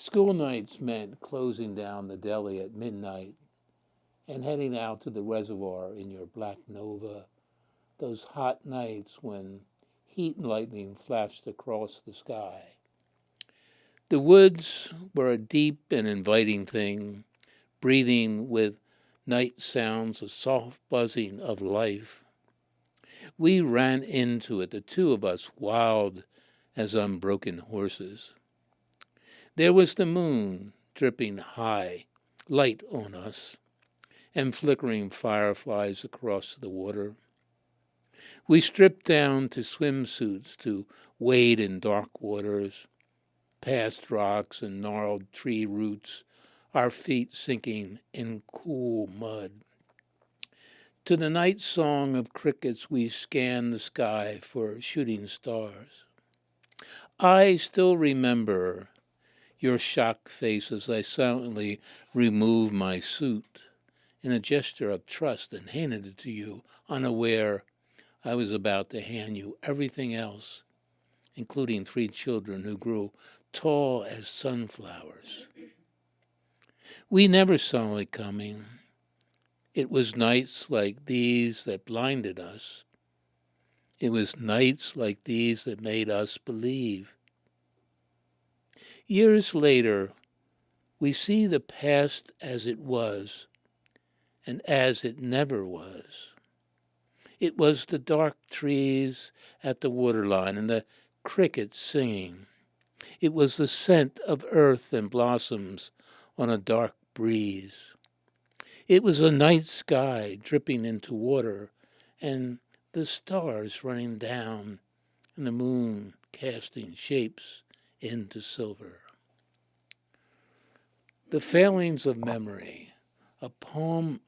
School nights meant closing down the deli at midnight and heading out to the reservoir in your black Nova, those hot nights when heat and lightning flashed across the sky. The woods were a deep and inviting thing, breathing with night sounds, a soft buzzing of life. We ran into it, the two of us, wild as unbroken horses. There was the moon dripping high, light on us, and flickering fireflies across the water. We stripped down to swimsuits to wade in dark waters, past rocks and gnarled tree roots, our feet sinking in cool mud. To the night song of crickets, we scanned the sky for shooting stars. I still remember your shocked face as I silently removed my suit in a gesture of trust and handed it to you, unaware I was about to hand you everything else, including 3 children who grew tall as sunflowers. We never saw it coming. It was nights like these that blinded us. It was nights like these that made us believe. Years later, we see the past as it was and as it never was. It was the dark trees at the waterline and the crickets singing. It was the scent of earth and blossoms on a dark breeze. It was a night sky dripping into water and the stars running down and the moon casting shapes into silver. The Failings of Memory, a poem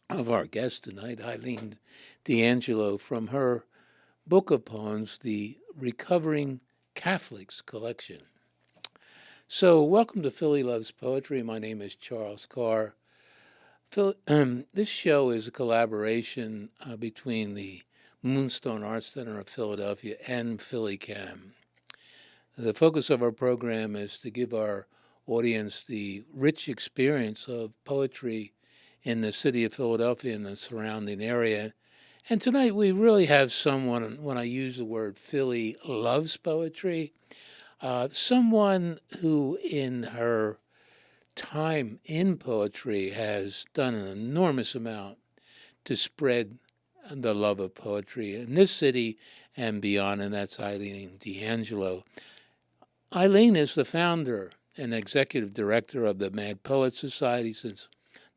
of our guest tonight, Eileen D'Angelo, from her book of poems, the Recovering Catholics Collection. So, welcome to Philly Loves Poetry. My name is Charles Carr. This show is a collaboration between the Moonstone Arts Center of Philadelphia and PhillyCAM. The focus of our program is to give our audience the rich experience of poetry in the city of Philadelphia and the surrounding area. And tonight we really have someone, when I use the word Philly loves poetry, someone who in her time in poetry has done an enormous amount to spread the love of poetry in this city and beyond, and that's Eileen D'Angelo. Eileen is the founder and executive director of the Mad Poets Society since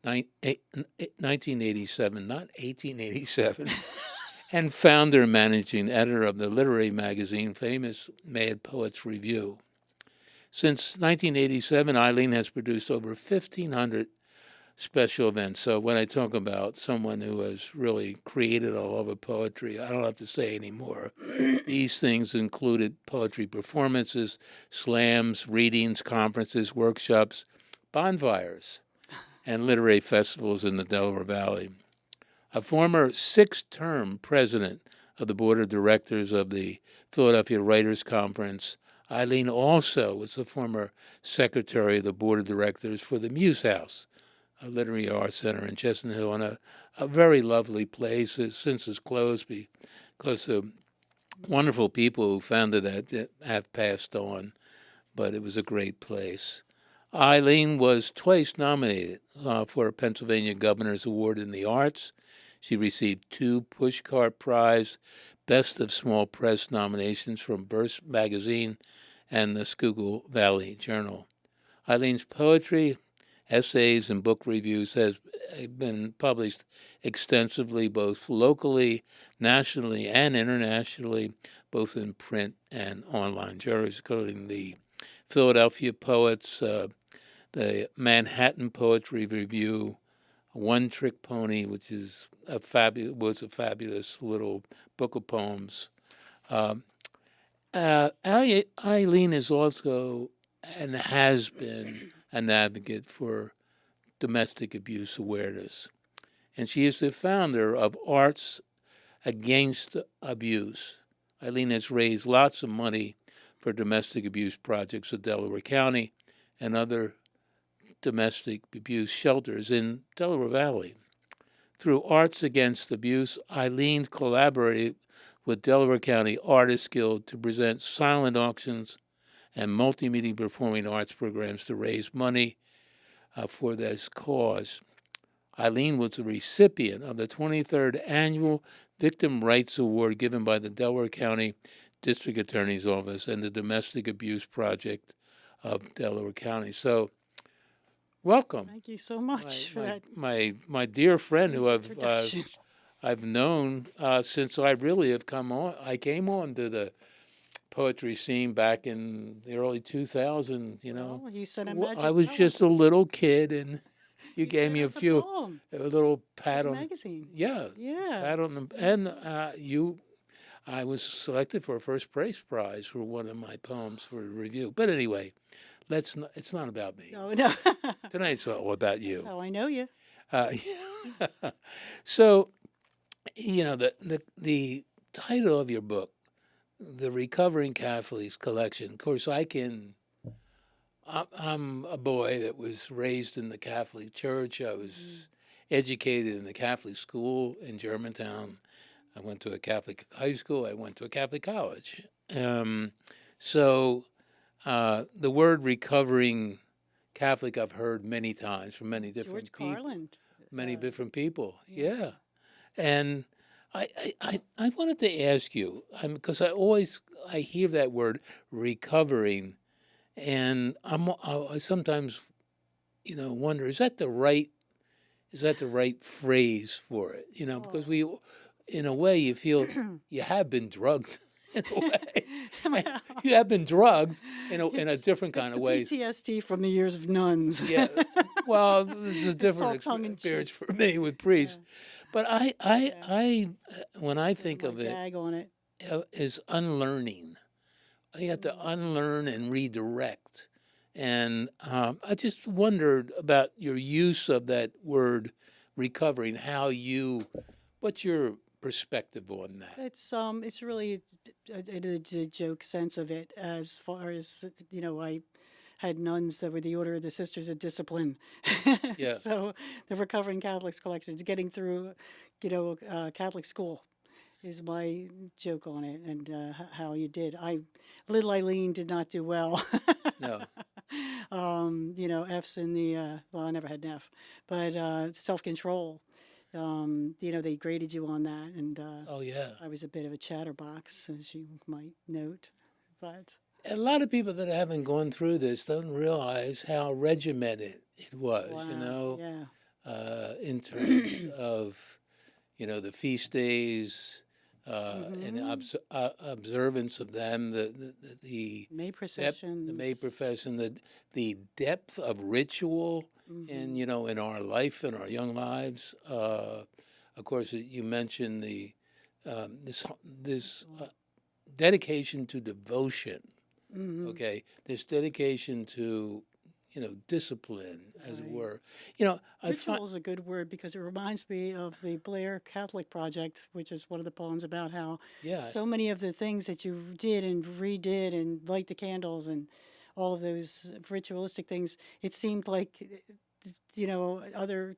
1987, not 1887, and founder and managing editor of the literary magazine famous Mad Poets Review. Since 1987, Eileen has produced over 1,500 special events. So when I talk about someone who has really created a love of poetry, I don't have to say anymore. These things included poetry performances, slams, readings, conferences, workshops, bonfires, and literary festivals in the Delaware Valley. A former 6-term president of the board of directors of the Philadelphia Writers Conference, Eileen also was the former secretary of the board of directors for the Muse House, a literary arts center in Chestnut Hill, and a very lovely place. Since it's closed because the wonderful people who founded that have passed on, but it was a great place. Eileen was twice nominated for a Pennsylvania Governor's Award in the Arts. She received 2 Pushcart Prize Best of Small Press nominations from Verse Magazine and the Schuylkill Valley Journal. Eileen's poetry, essays, and book reviews has been published extensively, both locally, nationally, and internationally, both in print and online journals, including the Philadelphia Poets, the Manhattan Poetry Review, One Trick Pony, which is was a fabulous little book of poems. Eileen is also and has been an advocate for domestic abuse awareness. And she is the founder of Arts Against Abuse. Eileen has raised lots of money for domestic abuse projects in Delaware County and other domestic abuse shelters in Delaware Valley. Through Arts Against Abuse, Eileen collaborated with Delaware County Artists Guild to present silent auctions and multimedia performing arts programs to raise money for this cause. Eileen was the recipient of the 23rd Annual Victim Rights Award given by the Delaware County District Attorney's Office and the Domestic Abuse Project of Delaware County. So, welcome. Thank you so much for that. My dear friend who introduction. I've known since I really have come on. I came on to the poetry scene back in the early 2000s. You know, Well, you said a magic I was poem. just a little kid, and you gave me a sent us few poem a little to pat the on magazine. yeah Yeah. pat on the and you. I was selected for a first prize for one of my poems for review. But anyway, it's not about me. No. Tonight's all about That's you. how I know you. So, you know, the title of your book, The Recovering Catholics Collection. Of course, I'm a boy that was raised in the Catholic Church. I was educated in the Catholic school in Germantown. I went to a Catholic high school. I went to a Catholic college. So the word recovering Catholic I've heard many times from many different George people. Carlin. Many different people, yeah. And I wanted to ask you, because I hear that word recovering, and I sometimes, wonder, is that the right phrase for it? Because we, in a way, you feel you have been drugged. In a way, you have been drugged in a different kind of way. PTSD from the years of nuns. Yeah, well, it's a different all tongue in experience for me with priests. But I when I think of it, Gag on it. is unlearning. You have to unlearn and redirect. And I just wondered about your use of that word recovering. What's your perspective on that? It's really a joke sense of it, as far as I had nuns that were the Order of the Sisters of Discipline. Yeah. So the Recovering Catholics collections, getting through, Catholic school, is my joke on it, and how you did. Little Eileen did not do well. No. F's in the well, I never had an F, but self-control. They graded you on that, and Oh yeah. I was a bit of a chatterbox, as you might note, but A lot of people that haven't gone through this don't realize how regimented it was. wow, yeah. In terms of the feast days and observance of them, the May depth, processions. the May profession, the depth of ritual in our life, in our young lives. Of course, you mentioned the this dedication to devotion. Okay, this dedication to discipline, as it Right. were. I Ritual find is a good word because it reminds me of the Blair Catholic Project, which is one of the poems about how yeah. so many of the things that you did and redid and light the candles and all of those ritualistic things, it seemed like, other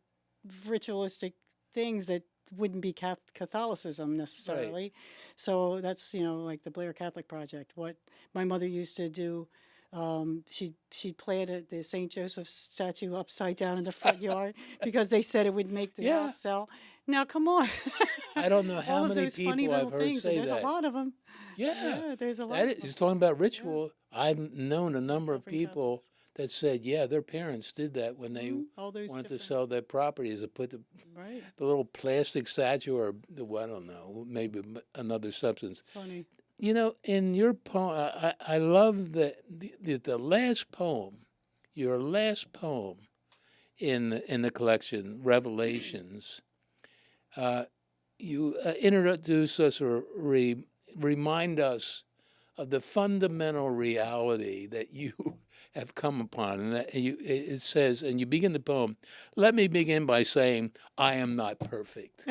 ritualistic things that wouldn't be Catholicism necessarily. So that's, like the Blair Catholic Project. What my mother used to do, she'd plant the St. Joseph statue upside down in the front yard because they said it would make the Yeah. house sell. Now, come on. I don't know how All of many those funny people little I've heard things, say and there's that. a lot of them. Yeah, There's a lot that of is them. talking about ritual. I've known a number of Recovering people Catholics. that said, yeah, their parents did that when they All those wanted to different, sell their property, is to put the right? little plastic statue or I don't know, maybe another substance. Funny. In your poem, I love the last poem, your last poem in the collection, Revelations. You introduce us or remind us of the fundamental reality that you have come upon, and that it says, and you begin the poem. Let me begin by saying, I am not perfect.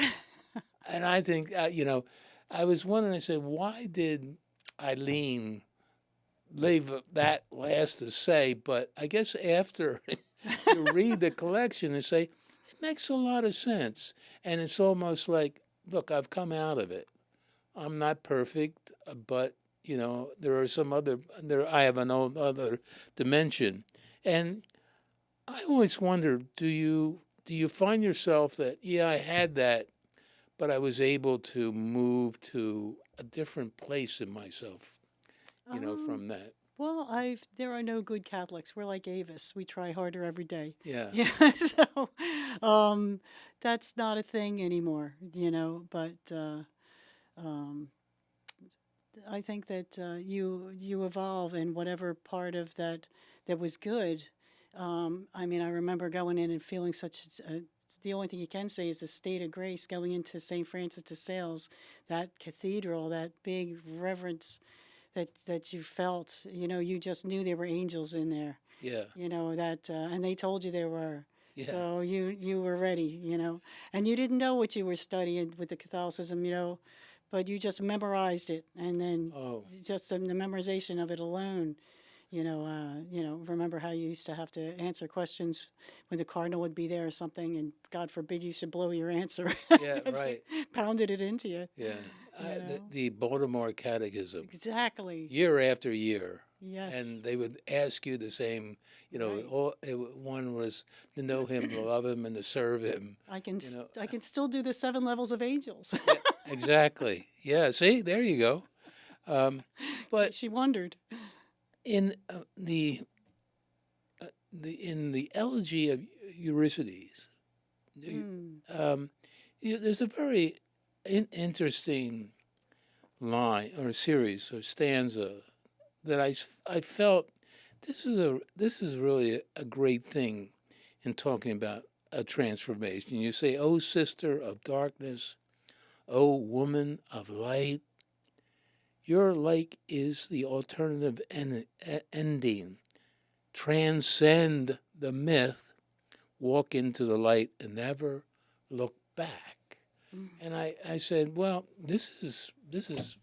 And I think I was wondering. I said, why did Eileen leave that last to say, but I guess after you read the collection and say, it makes a lot of sense. And it's almost like, look, I've come out of it. I'm not perfect, but there are some I have an old other dimension. And I always wonder, do you find yourself that, yeah, I had that, but I was able to move to a different place in myself, Um, from that. well, there are no good Catholics. We're like Avis. We try harder every day. Yeah. Yeah, so um, that's not a thing anymore, but um, I think that you evolve in whatever part of that was good. I mean, I remember going in and feeling the only thing you can say is a state of grace going into St. Francis de Sales, that cathedral, that big reverence that you felt. You just knew there were angels in there. Yeah. And they told you there were. Yeah. So you were ready. And you didn't know what you were studying with the Catholicism. But you just memorized it, and then Oh, just the memorization of it alone. Remember how you used to have to answer questions when the cardinal would be there or something, and God forbid you should blow your answer yeah, because he right. pounded it into you. Yeah. You The, know the Baltimore Catechism, exactly. year after year. And Yes. they would ask you the same, Right. one was to know him, to love him, and to serve him. You know, I can still do the 7 levels of angels. yeah, exactly. Yeah, see, there you go. In But case she wondered. in the elegy of Euripides, Mm. there's a very interesting line or series or stanza that I felt this is really a great thing in talking about a transformation. You say, "O sister of darkness, O woman of light, your light is the alternative ending. Transcend the myth, walk into the light, and never look back." Mm. And I said, well, this is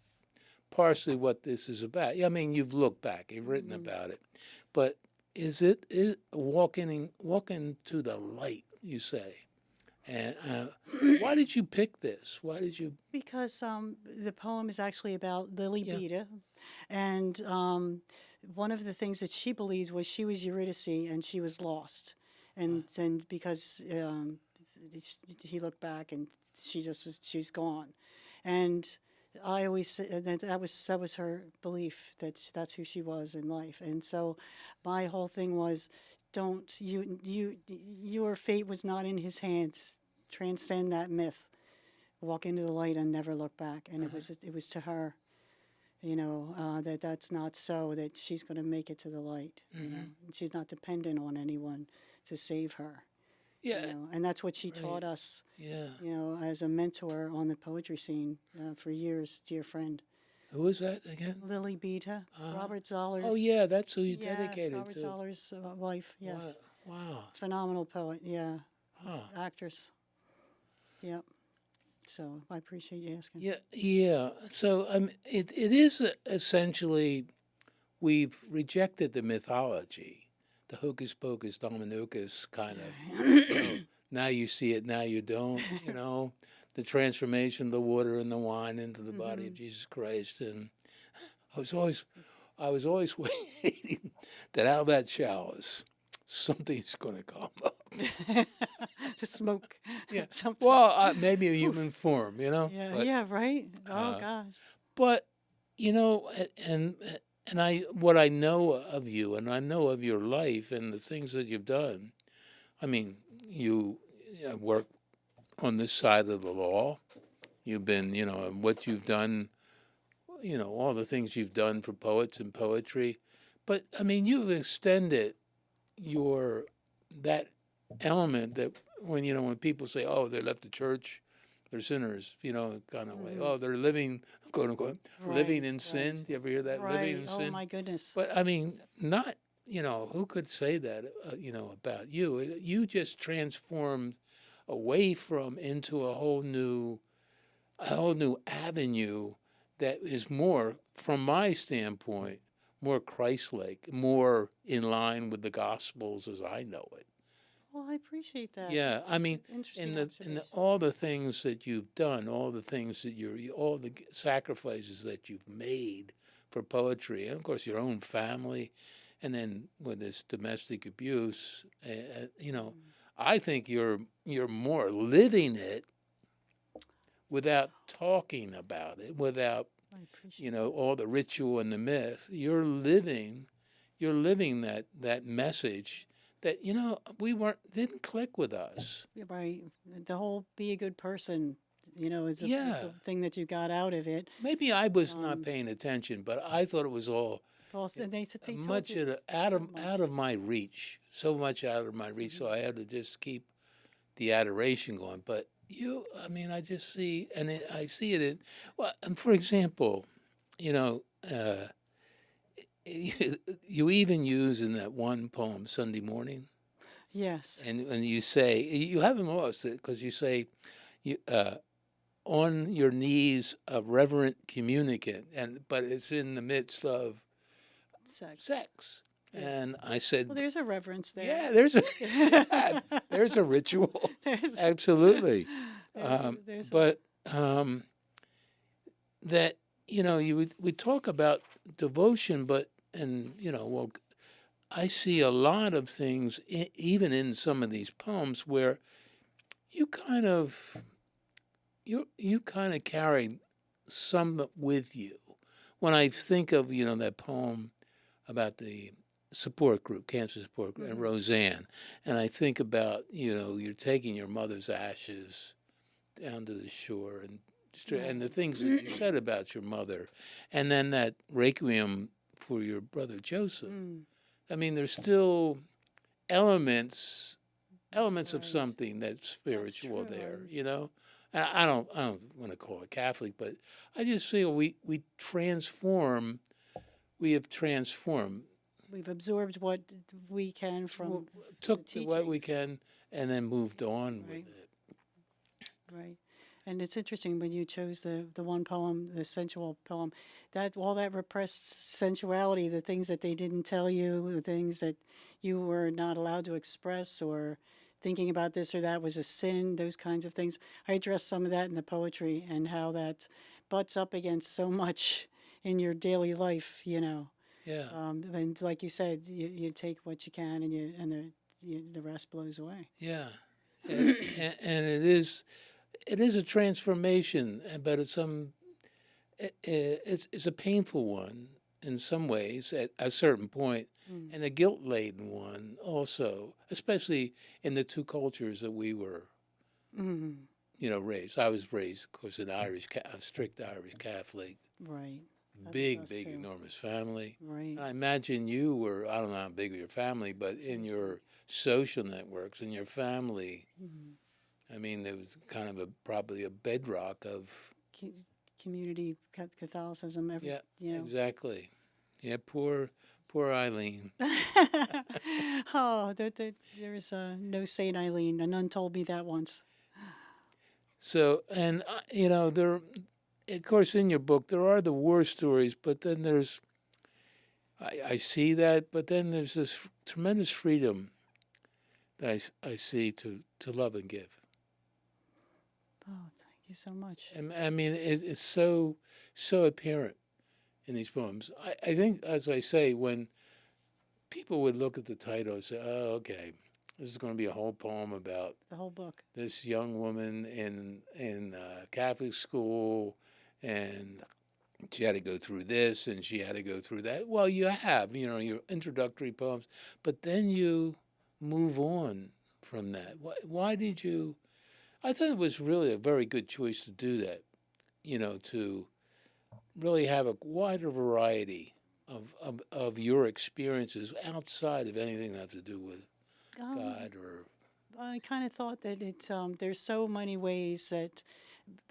partially what this is about. I mean, you've looked back, you've written Mm. about it, but is walking to the light? You say, and why did you pick this? Why did you? Because the poem is actually about Lily Yeah. Beta, and one of the things that she believed was she was Eurydice and she was lost, and then because he looked back and she's gone, and I always said that was her belief that's who she was in life, and so my whole thing was, don't your fate was not in his hands. Transcend that myth, walk into the light and never look back. And it was to her, that's not so, that she's going to make it to the light, and she's not dependent on anyone to save her, Yeah. and that's what she Right. taught us, Yeah. as a mentor on the poetry scene for years, dear friend. Who was that again? Lily Beta, Robert Zoller's. Oh, yeah, that's who you Yes, dedicated Robert to. Zoller's wife. Yes, Wow. phenomenal poet. Yeah, Huh. actress. Yep. So I appreciate you asking. Yeah. Yeah. So it is essentially we've rejected the mythology, the hocus pocus dominicus kind of. Now you see it, now you don't. The transformation of the water and the wine into the body of Jesus Christ, and I was always waiting that out of that chalice something's going to come up. The smoke. Yeah. Something. Well, maybe a human form, Yeah. But, Yeah. Right. Oh gosh. but and what I know of you, and I know of your life and the things that you've done. I mean, you work on this side of the law. You've been, and what you've done, all the things you've done for poets and poetry. But I mean, you've extended that element that when people say, "Oh, they left the church, they're sinners," kind of way. Oh, they're living, quote unquote, living in sin. Right. Do you ever hear that? Living in Oh sin. my goodness. But I mean, not who could say that about you? You just transformed away from into a whole new avenue that is more, from my standpoint, more Christ-like, more in line with the Gospels as I know it. Well, I appreciate that. Yeah, That's I mean, an interesting in observation. all the things that you've done, all the things that all the sacrifices that you've made for poetry, and of course your own family, and then with this domestic abuse, I think you're more living it without talking about it, without I appreciate all the ritual and the myth. You're living that message that we didn't click with us. that. Right. The whole be a good person, is Yeah, the thing that you got out of it. maybe I was not paying attention, but I thought it was all Well, and they told much you out so of much. out of my reach, so much out of my reach. So I had to just keep the adoration going. But I mean, I just see, and I see it in, well, and for example, you know, you even use in that one poem, Sunday Morning, Yes. and you say, you haven't lost it because you say, you, on your knees, a reverent communicant, but it's in the midst of Sex. sex. Yes. And I Well, said, there's a reverence there. yeah, there's a ritual. There's, Absolutely. there's But that, we talk about devotion, well, I see a lot of things, even in some of these poems, where you kind of, you kind of carry some with you. When I think of, that poem about the support group, cancer support group, and Roseanne, and I think about, you're taking your mother's ashes down to the shore and the things that you said about your mother, and then that requiem for your brother Joseph. I mean, there's still elements of Right. something that's spiritual true. there, I don't want to call it Catholic, but I just feel we transform. We have transformed. We've absorbed what we can from Took the what we teachings. can and then moved on Right. with it. Right. And it's interesting when you chose the one poem, the sensual poem, that all that repressed sensuality, the things that they didn't tell you, the things that you were not allowed to express, or thinking about this or that was a sin, those kinds of things. I address some of that in the poetry and how that butts up against so much in your daily life, Yeah. And like you said, you take what you can and the rest blows away. Yeah. And it is a transformation, but it's a painful one in some ways at a certain point, and a guilt-laden one also, especially in the two cultures that we were, raised. I was raised, of course, in a strict Irish Catholic, Right. That was big, us big, too. enormous family. Right. I imagine you were, I don't know how big your family, but in your social networks, in your family, I mean, there was kind of probably a bedrock of, Community Catholicism. yeah, exactly. Yeah, poor Eileen. Oh, there's no Saint Eileen. A nun told me that once. So, and there, of course, in your book there are the war stories, but then I see that, but then there's this tremendous freedom that I see to love and give. Oh, thank you so much. And I mean, it's so apparent in these poems. I think, as I say, when people would look at the title and say, "Oh, okay, this is going to be a whole poem about The whole book. this young woman in Catholic school, and she had to go through this and she had to go through that." Well, you have, your introductory poems, but then you move on from that. Why did you? I thought it was really a very good choice to do that, to really have a wider variety of your experiences outside of anything that has to do with God or. I kind of thought that there's so many ways that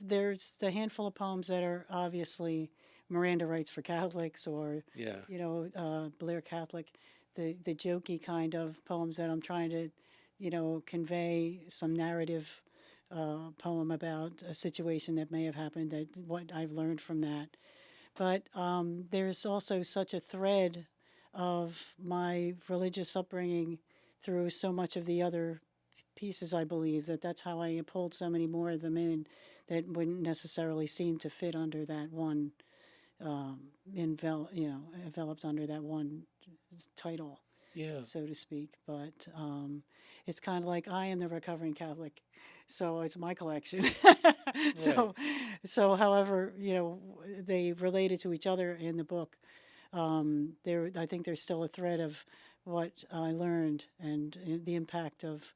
there's the handful of poems that are obviously Miranda writes for Catholics or Yeah. Blair Catholic, the jokey kind of poems that I'm trying to convey some narrative poem about a situation that may have happened, that what I've learned from that. But there's also such a thread of my religious upbringing through so much of the other pieces, I believe, that's how I pulled so many more of them in that wouldn't necessarily seem to fit under that one, enveloped under that one title, Yeah. so to speak. But it's kind of like I am the recovering Catholic, so it's my collection. Right. so, so however, they related to each other in the book. I think there's still a thread of what I learned and the impact of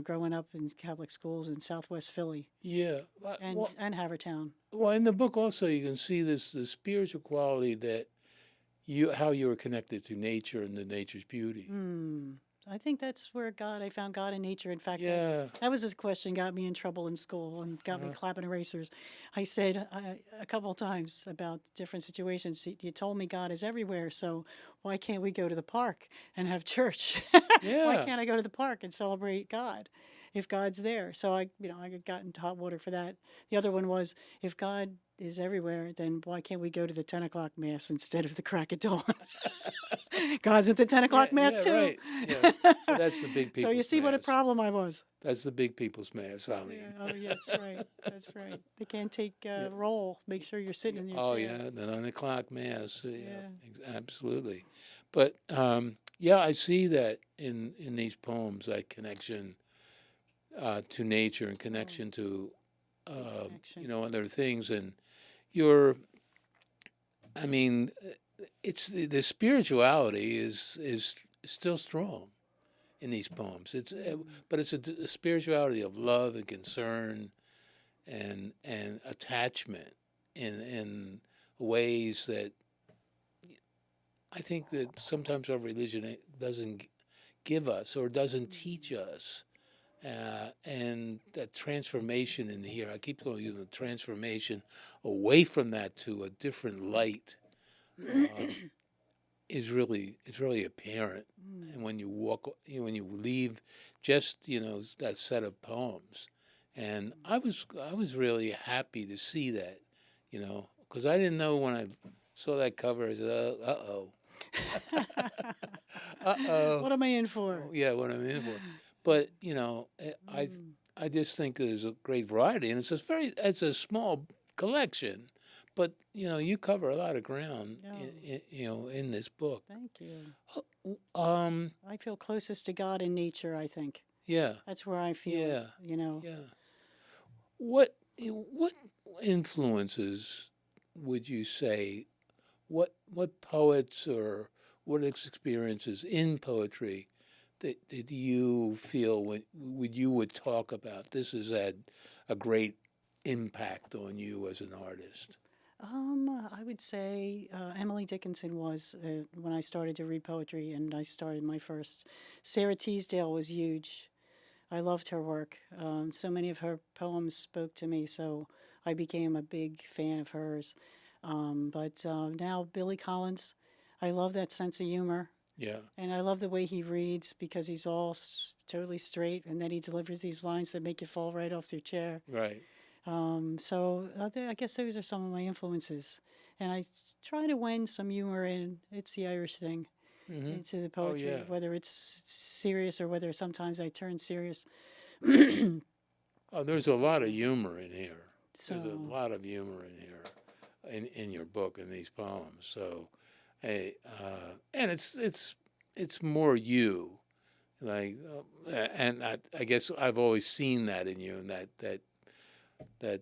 growing up in Catholic schools in Southwest Philly Yeah. and Havertown. Well, in the book also you can see this the spiritual quality that how you are connected to nature and the nature's beauty. I think that's where I found God in nature. In fact, Yeah. that was a question got me in trouble in school and got me clapping erasers. I said a couple of times about different situations. You told me God is everywhere, so why can't we go to the park and have church? Why Yeah. can't I go to the park and celebrate God if God's there? So I got into hot water for that. The other one was, if God is everywhere, then why can't we go to the 10 o'clock mass instead of the crack of dawn? God's at the 10 Yeah, o'clock mass yeah, too. right. Yeah. Well, that's the big So you people's see what a mass. problem I was. That's the big people's mass, Yeah, Eileen. oh yeah, that's right. That's right. They can't take roll. Make sure you're sitting in your Oh chair. yeah, the 9 o'clock mass. Yeah, Yeah. absolutely. But yeah, I see that in these poems, that connection to nature and connection to Connection. other things, and your. I mean, it's the spirituality is still strong in these poems. But it's a spirituality of love and concern and attachment in ways that I think that sometimes our religion doesn't give us or doesn't teach us. And that transformation in here, I keep going, the transformation away from that to a different light it's really apparent. And when you when you leave just that set of poems, and I was really happy to see that, because I didn't know when I saw that cover. I said, uh oh, What am I in for? yeah, what I'm in for. But I just think there's a great variety, and it's a small collection, but you cover a lot of ground, in this book. Thank you. Um, I feel closest to God in nature, I think. yeah, That's where I feel yeah, it. yeah. What influences would you say? What poets or what experiences in poetry that you feel when you would talk about this has had a great impact on you as an artist? I would say Emily Dickinson was when I started to read poetry, and I started my first. Sarah Teasdale was huge. I loved her work. So many of her poems spoke to me, so I became a big fan of hers. But now Billy Collins, I love that sense of humor, Yeah, and I love the way he reads because he's all totally straight, and then he delivers these lines that make you fall right off your chair. right. So I guess those are some of my influences, and I try to win some humor in. It's the Irish thing Hmm. into the Oh poetry, yeah. whether it's serious or whether sometimes I turn serious. Oh, there's a lot of humor in here. There's a So lot of humor in here, in your book in these poems. So, hey, and it's more you, like, and I guess I've always seen that in you, and that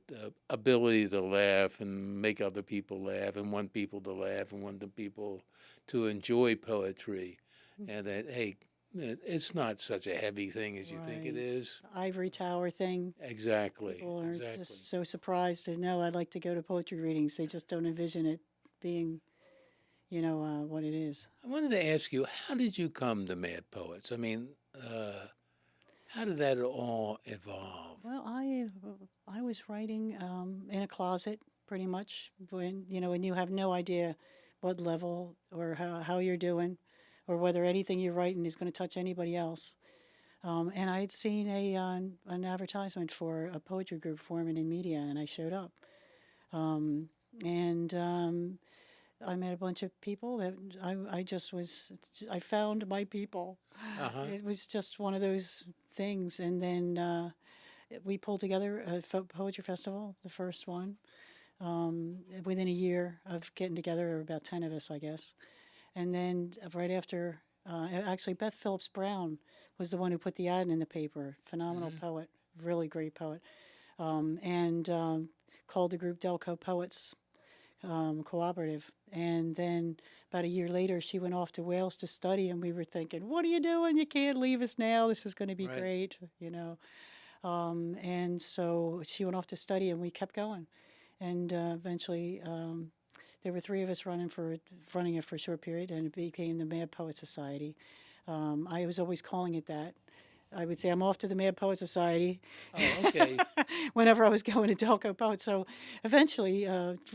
ability to laugh and make other people laugh, and want people to laugh, and want the people to enjoy poetry, and that hey, it's not such a heavy thing as you think it right, is. ivory tower thing. Exactly, People are exactly. just so surprised to know I'd like to go to poetry readings. They just don't envision it being, what it is. I wanted to ask you, how did you come to Mad Poets? I mean, how did that all evolve? Well, I was writing in a closet pretty much when you have no idea what level or how you're doing or whether anything you're writing is going to touch anybody else. And I had seen an advertisement for a poetry group forming in media, and I showed up. and I met a bunch of people that I just was, I found my people. Uh-huh. It was just one of those things. And then we pulled together a poetry festival, the first one, within a year of getting together, there were about 10 of us, I guess. And then right after, actually, Beth Phillips Brown was the one who put the ad in the paper. Phenomenal poet, really great poet, and called the group Delco Poets Cooperative. And then about a year later, she went off to Wales to study, and we were thinking, "What are you doing? You can't leave us now. This is going to be Right. great," you know. And so she went off to study, and we kept going. And eventually, there were three of us running it for a short period, and it became the Mad Poet Society. I was always calling it that. I would say I'm off to the Mad Poet Society Oh, okay. whenever I was going to Delco Poets. So eventually,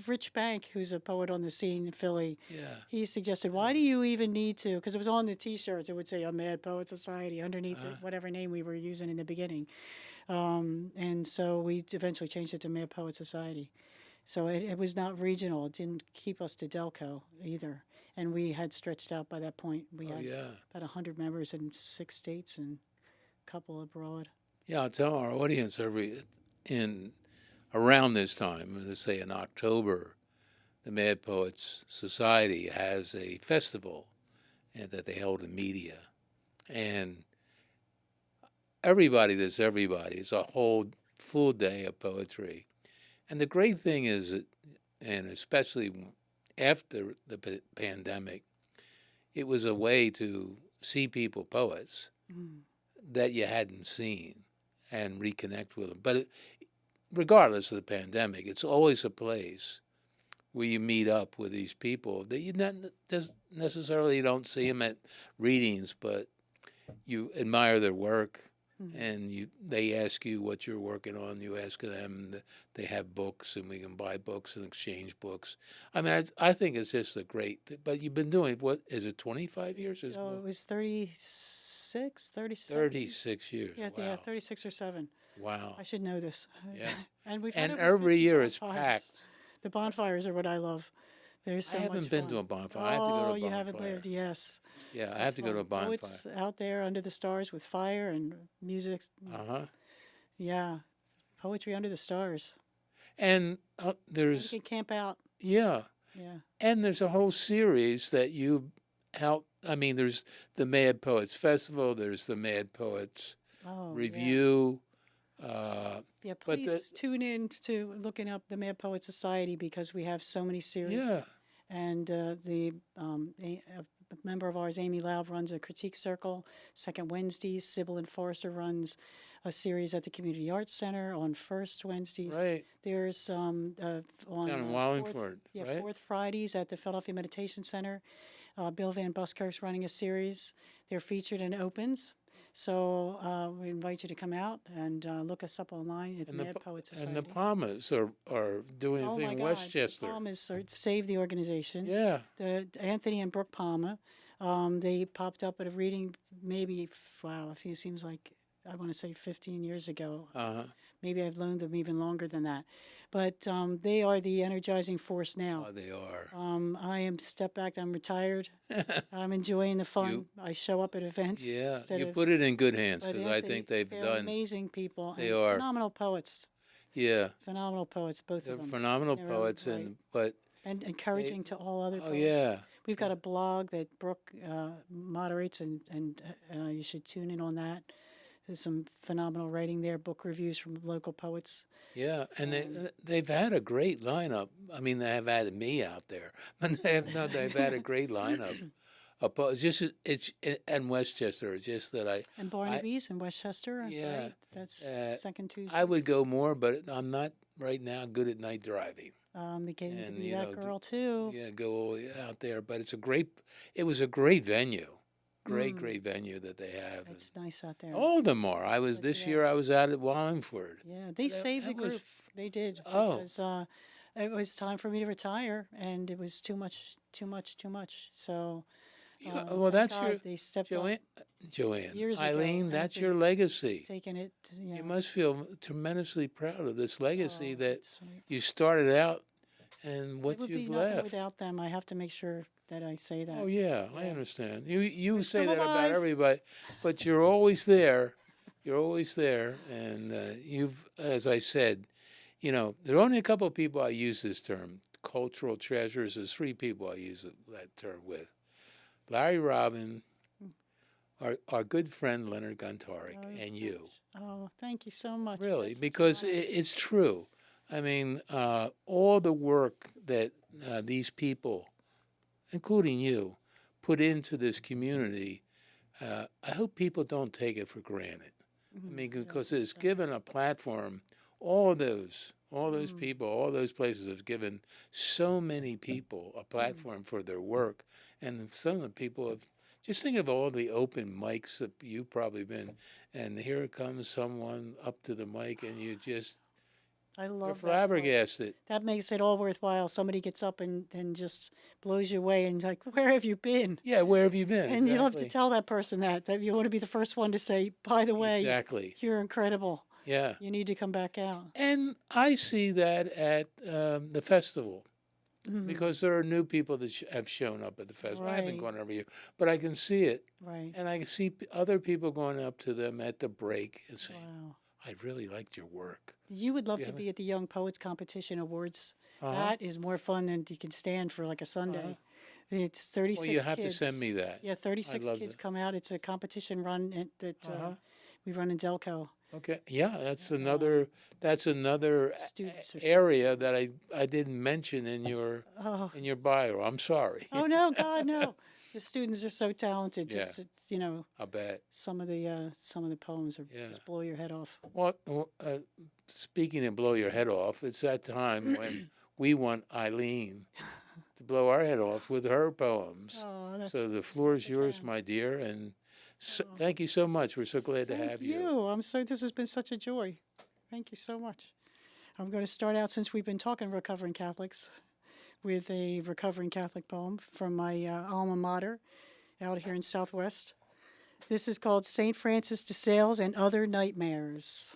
Rich Bank, who's a poet on the scene in Philly, Yeah. he suggested, "Why do you even need to?" Because it was on the T-shirts. It would say a Mad Poet Society underneath it, whatever name we were using in the beginning. And so we eventually changed it to Mad Poet Society. So it was not regional. It didn't keep us to Delco either. And we had stretched out by that point. We Oh, had yeah. about 100 members in 6 states and a couple abroad. Yeah, I'll tell our audience in around this time, let's say in October, the Mad Poets Society has a festival that they hold in media. And everybody that's everybody. It's a whole full day of poetry. And the great thing is that, and especially after the pandemic, it was a way to see people, poets, that you hadn't seen and reconnect with them. But regardless of the pandemic, it's always a place where you meet up with these people that you not necessarily don't see them at readings, but you admire their work. And they ask you what you're working on. You ask them. They have books, and we can buy books and exchange books. I mean, I think it's just a great. But you've been doing what is it? 25 years? Oh, it was 36, 37. 36 years. Yeah, Wow. yeah, 36 or 7. Wow. I should know this. Yeah. And we've had And over every 50 year it's bonfires. packed. The bonfires are what I love. There's so I much haven't been fun. to a bonfire. I have to go to a Oh, bonfire. you haven't lived, yes. Yeah, I have That's to go to a fun. bonfire. Poets out there under the stars with fire and music. Uh-huh. Yeah, poetry under the stars. And You there's, can camp out. yeah, Yeah. and there's a whole series that you help. I mean, there's the Mad Poets Festival, there's the Mad Poets Oh, Review. yeah. But Please tune in to looking up the Mad Poet Society because we have so many series. Yeah, And a member of ours, Amy Laub, runs a critique circle, second Wednesdays. Sybil and Forrester runs a series at the Community Arts Center on first Wednesdays. right. There's on Down in Wallingford, right? fourth Fridays at the Philadelphia Meditation Center. Bill Van Buskirk's running a series. They're featured in Opens. So we invite you to come out and look us up online at Mad Poet Society. And the Palmas are doing a Oh thing my in God, Westchester. the Palmas saved the organization. Yeah, The Anthony and Brooke Palma, they popped up at a reading maybe, wow, it seems like, I want to say 15 years ago. Maybe I've known them even longer than that. But they are the energizing force now. oh, they are. I am stepped back. I'm retired. I'm enjoying the fun. I show up at events. Yeah, instead you of- put it in good hands but because I Anthony, think they've they're done. amazing people. They and are. phenomenal poets. Yeah, Phenomenal poets, both they're of them. phenomenal They're poets, right. but And encouraging to all other oh poets. yeah, We've got a blog that Brooke moderates, and you should tune in on that. There's some phenomenal writing there, book reviews from local poets. yeah, and they've had a great lineup. I mean, they have had me out there, but they've had a great lineup. It's in Westchester. It's just that And Barnaby's in Westchester. Yeah, Right? That's second Tuesday. I would go more, but I'm not right now good at night driving. Beginning to and, be you that know, girl, too. Yeah, go out there, but it was a great venue, great venue that they have. It's nice out there. All of them are. This year I was out at Wallingford. Yeah, they saved the that was group. They did. Oh. Because it was time for me to retire, and it was too much. So, Yeah, well, thank that's God your they stepped Joanne. up years ago, Eileen, and that's they've your been legacy. taking it. You must feel tremendously proud of this legacy that that's right. you started out and It what would be you've nothing left. without them. I have to make sure that I say that. Oh yeah, I Yeah. understand. You They're say still that about alive. everybody, but you're always there. You're always there, and you've, as I said, there are only a couple of people I use this term. Cultural treasures. There's three people I use that term with: Larry Robin, our good friend Leonard Guntarik, Oh, and you. oh, thank you so much. Really, That's such an because honor. it's true. I mean, all the work that these people, including you, put into this community, I hope people don't take it for granted. I mean, I don't because think it's so. given a platform. All those people, all those places have given so many people a platform for their work, and some of the people have. Just think of all the open mics that you've probably been, and here comes someone up to the mic, and I you're love that part. flabbergasted. That makes it all worthwhile. Somebody gets up and just blows you away and like, where have you been? Yeah, where have you been? And you don't have to Exactly. tell that person that you want to be the first one to say, by the way, Exactly. you're incredible. Yeah. You need to come back out. And I see that at the festival because there are new people that have shown up at the festival. I haven't Right, gone every year, but I can see it. right. And I can see other people going up to them at the break and saying, Wow. I really liked your work. You would love You to haven't? be at the Young Poets Competition Awards. Uh-huh. That is more fun than you can stand for like a Uh-huh. Sunday. It's Well, you 36 have to kids. send me that. Yeah, I'd 36 love kids to. come out. It's a competition run that Uh-huh. we run in Delco. Okay. Yeah, that's another Students are so area talented. that I didn't mention Oh, in your bio. I'm sorry. oh no, God, no. The students are so talented. Yeah, Just I bet. some of the poems are Yeah. just blow your head off. Well, speaking of blow your head off, it's that time when we want Eileen to blow our head off with her poems. Oh, So that's the floor is the yours, cam. my dear, and Oh, thank you so much. We're so glad to thank have you. you. This has been such a joy. Thank you so much. I'm going to start out since we've been talking recovering Catholics with a recovering Catholic poem from my alma mater out here in Southwest. This is called St. Francis de Sales and Other Nightmares.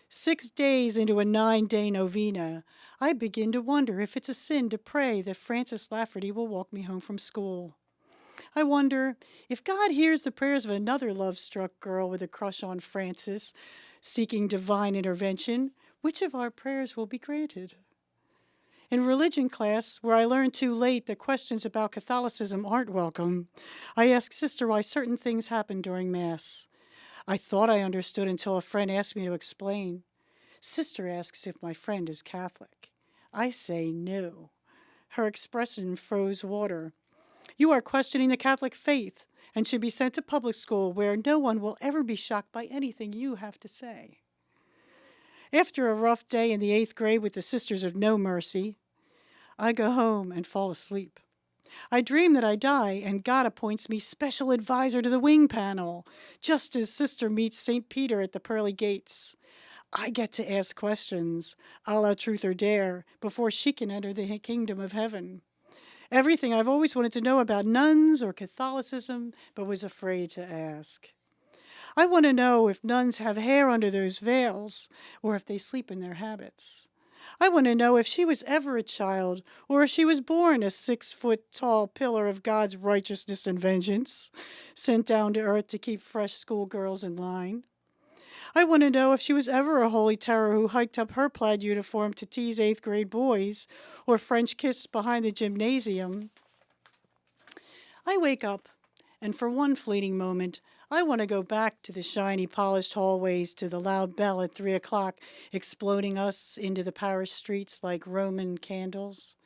6 days into a 9-day novena, I begin to wonder if it's a sin to pray that Francis Lafferty will walk me home from school. I wonder if God hears the prayers of another love-struck girl with a crush on Francis, seeking divine intervention, which of our prayers will be granted? In religion class, where I learned too late that questions about Catholicism aren't welcome, I asked Sister why certain things happen during Mass. I thought I understood until a friend asked me to explain. Sister asks if my friend is Catholic. I say no. Her expression froze water. You are questioning the Catholic faith and should be sent to public school where no one will ever be shocked by anything you have to say. After a rough day in the 8th grade with the Sisters of No Mercy, I go home and fall asleep. I dream that I die and God appoints me special advisor to the wing panel, just as Sister meets St. Peter at the pearly gates. I get to ask questions, a la Truth or Dare, before she can enter the kingdom of heaven. Everything I've always wanted to know about nuns or Catholicism, but was afraid to ask. I want to know if nuns have hair under those veils, or if they sleep in their habits. I want to know if she was ever a child, or if she was born a 6-foot-tall pillar of God's righteousness and vengeance, sent down to earth to keep fresh schoolgirls in line. I want to know if she was ever a holy terror who hiked up her plaid uniform to tease 8th grade boys, or French kissed behind the gymnasium. I wake up, and for one fleeting moment, I want to go back to the shiny, polished hallways, to the loud bell at 3 o'clock, exploding us into the parish streets like Roman candles.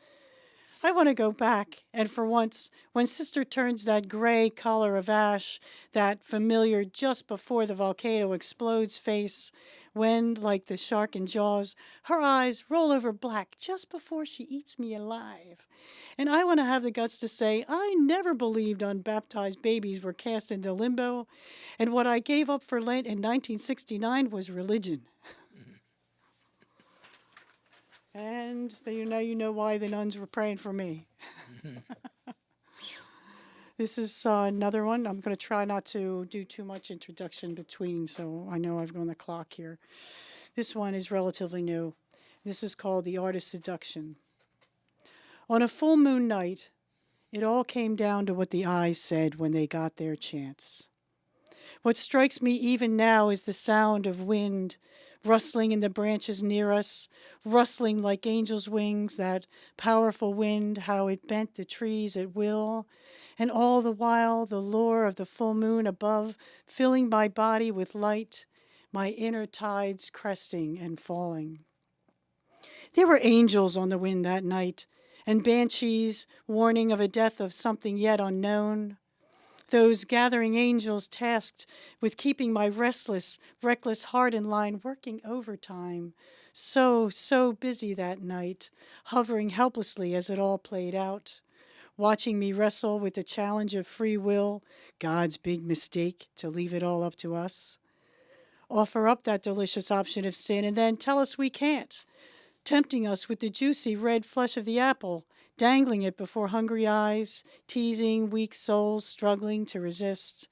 I want to go back, and for once, when Sister turns that gray color of ash, that familiar just before the volcano explodes face, when, like the shark in Jaws, her eyes roll over black just before she eats me alive. And I want to have the guts to say, I never believed unbaptized babies were cast into limbo, and what I gave up for Lent in 1969 was religion. And you know why the nuns were praying for me. This is another one. I'm going to try not to do too much introduction between, so I know I've gone the clock here. This one is relatively new. This is called The Art of Seduction. On a full moon night, it all came down to what the eyes said when they got their chance. What strikes me even now is the sound of wind rustling in the branches near us, rustling like angels' wings, that powerful wind, how it bent the trees at will, and all the while the lure of the full moon above filling my body with light, my inner tides cresting and falling. There were angels on the wind that night, and banshees warning of a death of something yet unknown. Those gathering angels tasked with keeping my restless, reckless heart in line, working overtime. So busy that night, hovering helplessly as it all played out, watching me wrestle with the challenge of free will, God's big mistake to leave it all up to us. Offer up that delicious option of sin and then tell us we can't, tempting us with the juicy red flesh of the apple, dangling it before hungry eyes, teasing weak souls struggling to resist.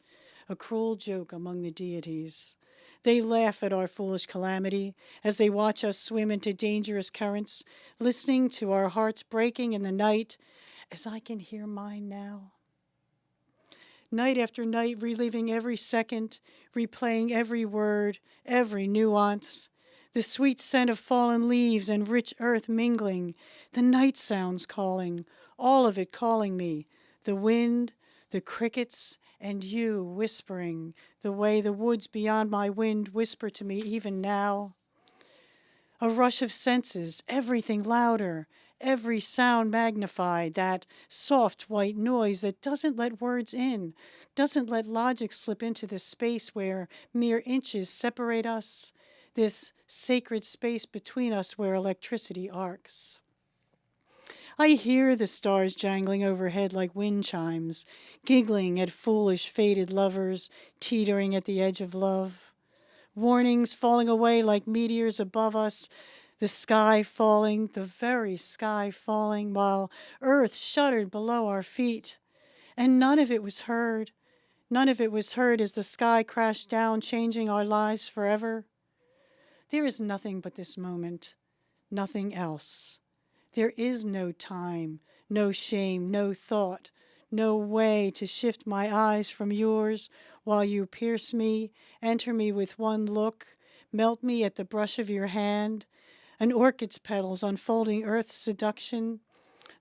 A cruel joke among the deities. They laugh at our foolish calamity as they watch us swim into dangerous currents, listening to our hearts breaking in the night, as I can hear mine now. Night after night, reliving every second, replaying every word, every nuance, the sweet scent of fallen leaves and rich earth mingling, the night sounds calling, all of it calling me, the wind, the crickets, and you whispering, the way the woods beyond my wind whisper to me even now. A rush of senses, everything louder, every sound magnified, that soft white noise that doesn't let words in, doesn't let logic slip into this space where mere inches separate us, this sacred space between us where electricity arcs. I hear the stars jangling overhead like wind chimes, giggling at foolish, faded lovers, teetering at the edge of love. Warnings falling away like meteors above us, the sky falling, the very sky falling, while earth shuddered below our feet. And none of it was heard. None of it was heard as the sky crashed down, changing our lives forever. There is nothing but this moment, nothing else. There is no time, no shame, no thought, no way to shift my eyes from yours while you pierce me, enter me with one look, melt me at the brush of your hand, an orchid's petals unfolding earth's seduction,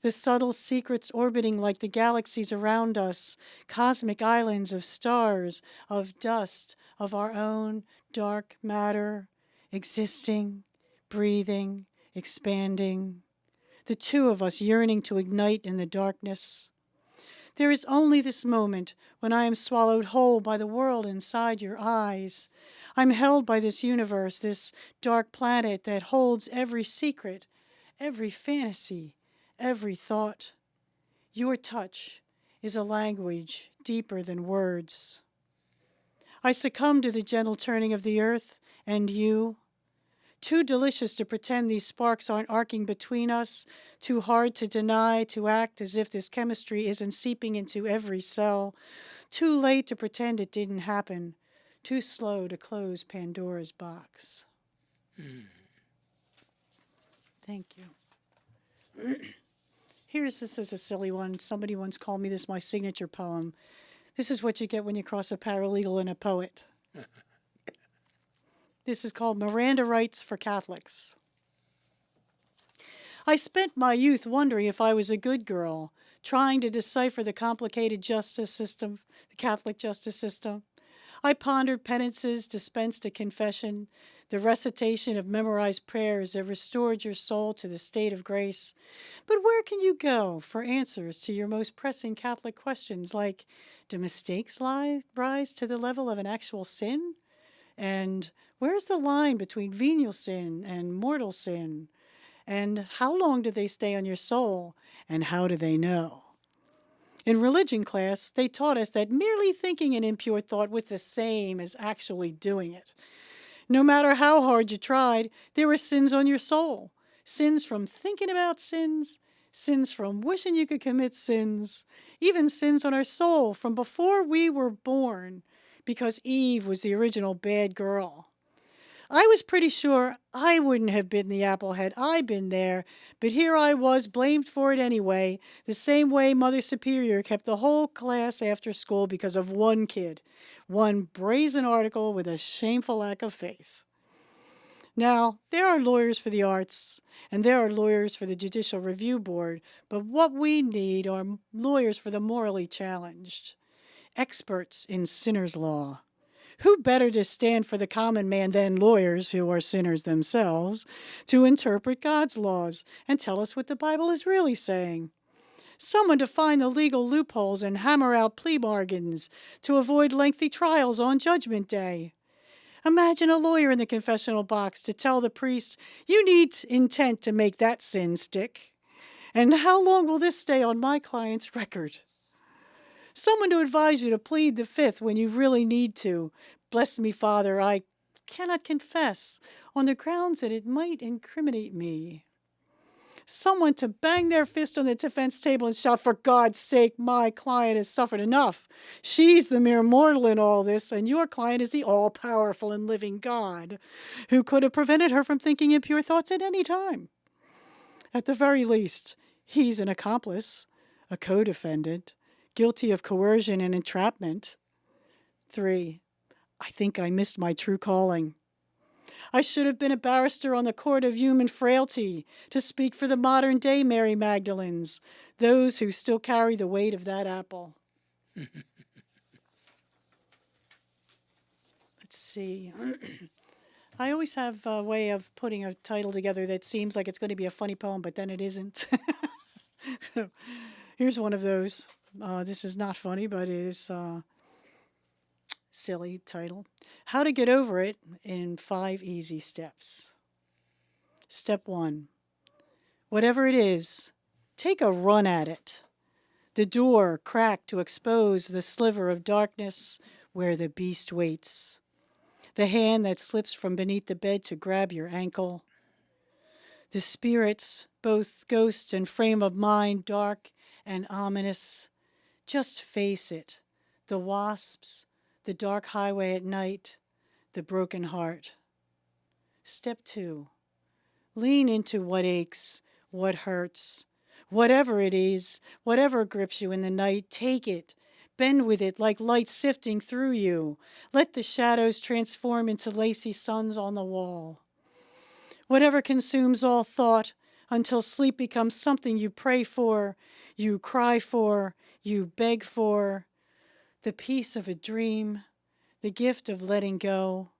the subtle secrets orbiting like the galaxies around us, cosmic islands of stars, of dust, of our own dark matter, existing, breathing, expanding, the two of us yearning to ignite in the darkness. There is only this moment when I am swallowed whole by the world inside your eyes. I'm held by this universe, this dark planet that holds every secret, every fantasy, every thought. Your touch is a language deeper than words. I succumb to the gentle turning of the earth, and you, too delicious to pretend these sparks aren't arcing between us, too hard to deny, to act as if this chemistry isn't seeping into every cell, too late to pretend it didn't happen, too slow to close Pandora's box. Thank you. This is a silly one. Somebody once called me this my signature poem. This is what you get when you cross a paralegal and a poet. This is called Miranda Rights for Catholics. I spent my youth wondering if I was a good girl, trying to decipher the complicated justice system, the Catholic justice system. I pondered penances dispensed at confession, the recitation of memorized prayers that restored your soul to the state of grace. But where can you go for answers to your most pressing Catholic questions like, do mistakes rise to the level of an actual sin? And where's the line between venial sin and mortal sin? And how long do they stay on your soul? And how do they know? In religion class, they taught us that merely thinking an impure thought was the same as actually doing it. No matter how hard you tried, there were sins on your soul. Sins from thinking about sins, sins from wishing you could commit sins, even sins on our soul from before we were born, because Eve was the original bad girl. I was pretty sure I wouldn't have been the apple had I been there, but here I was blamed for it anyway, the same way Mother Superior kept the whole class after school because of one kid, one brazen article with a shameful lack of faith. Now, there are lawyers for the arts, and there are lawyers for the Judicial Review Board, but what we need are lawyers for the morally challenged, experts in sinner's law. Who better to stand for the common man than lawyers who are sinners themselves to interpret God's laws and tell us what the Bible is really saying? Someone to find the legal loopholes and hammer out plea bargains to avoid lengthy trials on Judgment Day. Imagine a lawyer in the confessional box to tell the priest, you need intent to make that sin stick. And how long will this stay on my client's record? Someone to advise you to plead the fifth when you really need to. Bless me, Father, I cannot confess on the grounds that it might incriminate me. Someone to bang their fist on the defense table and shout, for God's sake, my client has suffered enough. She's the mere mortal in all this, and your client is the all-powerful and living God, who could have prevented her from thinking impure thoughts at any time. At the very least, he's an accomplice, a co-defendant, guilty of coercion and entrapment. 3. I think I missed my true calling. I should have been a barrister on the court of human frailty to speak for the modern-day Mary Magdalens, those who still carry the weight of that apple. Let's see. I always have a way of putting a title together that seems like it's going to be a funny poem, but then it isn't. So, here's one of those. This is not funny, but it is silly title. How to Get Over It in 5 Easy Steps. Step 1. Whatever it is, take a run at it. The door cracked to expose the sliver of darkness where the beast waits. The hand that slips from beneath the bed to grab your ankle. The spirits, both ghosts and frame of mind, dark and ominous. Just face it. The wasps, the dark highway at night, the broken heart. Step 2. Lean into what aches, what hurts. Whatever it is, whatever grips you in the night, take it. Bend with it like light sifting through you. Let the shadows transform into lacy suns on the wall. Whatever consumes all thought until sleep becomes something you pray for, you cry for, you beg for. The peace of a dream, the gift of letting go.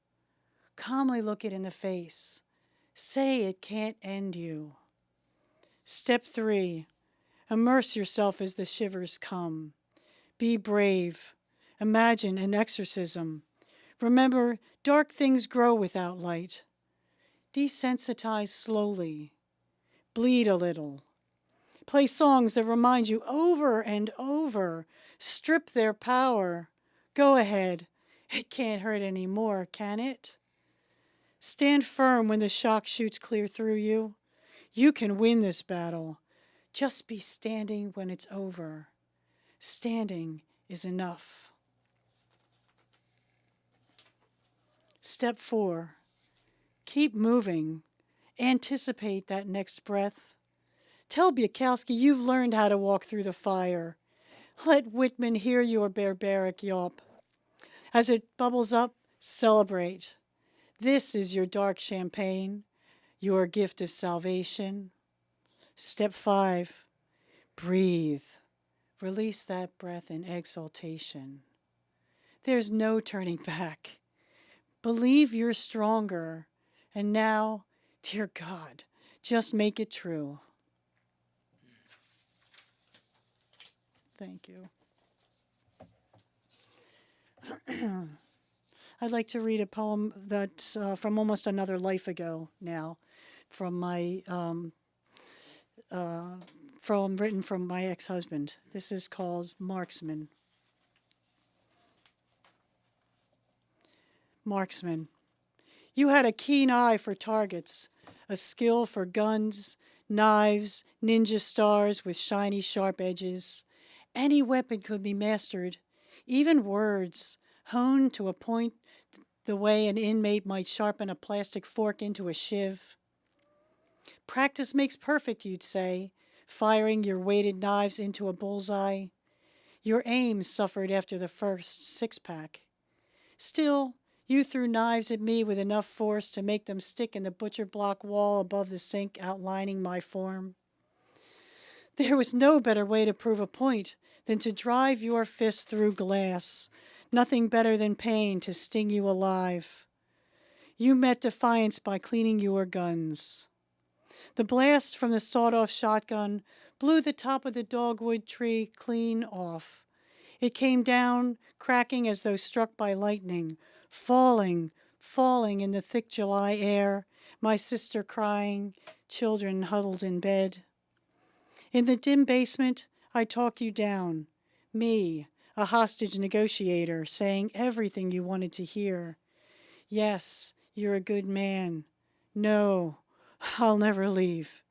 Calmly look it in the face. Say it can't end you. Step 3. Immerse yourself as the shivers come. Be brave. Imagine an exorcism. Remember, dark things grow without light. Desensitize slowly. Bleed a little. Play songs that remind you over and over. Strip their power. Go ahead. It can't hurt anymore, can it? Stand firm when the shock shoots clear through you. You can win this battle. Just be standing when it's over. Standing is enough. Step 4. Keep moving. Anticipate that next breath. Tell Bukowski you've learned how to walk through the fire. Let Whitman hear your barbaric yawp. As it bubbles up, celebrate. This is your dark champagne, your gift of salvation. Step 5. Breathe. Release that breath in exaltation. There's no turning back. Believe you're stronger. And now, dear God, just make it true. Thank you. I'd like to read a poem that's from almost another life ago now, from my written from my ex-husband. This is called Marksman. Marksman. You had a keen eye for targets, a skill for guns, knives, ninja stars with shiny, sharp edges. Any weapon could be mastered, even words, honed to a point the way an inmate might sharpen a plastic fork into a shiv. Practice makes perfect, you'd say, firing your weighted knives into a bullseye. Your aim suffered after the first six-pack. Still, you threw knives at me with enough force to make them stick in the butcher block wall above the sink outlining my form. There was no better way to prove a point than to drive your fist through glass. Nothing better than pain to sting you alive. You met defiance by cleaning your guns. The blast from the sawed-off shotgun blew the top of the dogwood tree clean off. It came down, cracking as though struck by lightning, falling in the thick July air, my sister crying, children huddled in bed. In the dim basement, I talk you down, me, a hostage negotiator, saying everything you wanted to hear. Yes, you're a good man. No, I'll never leave.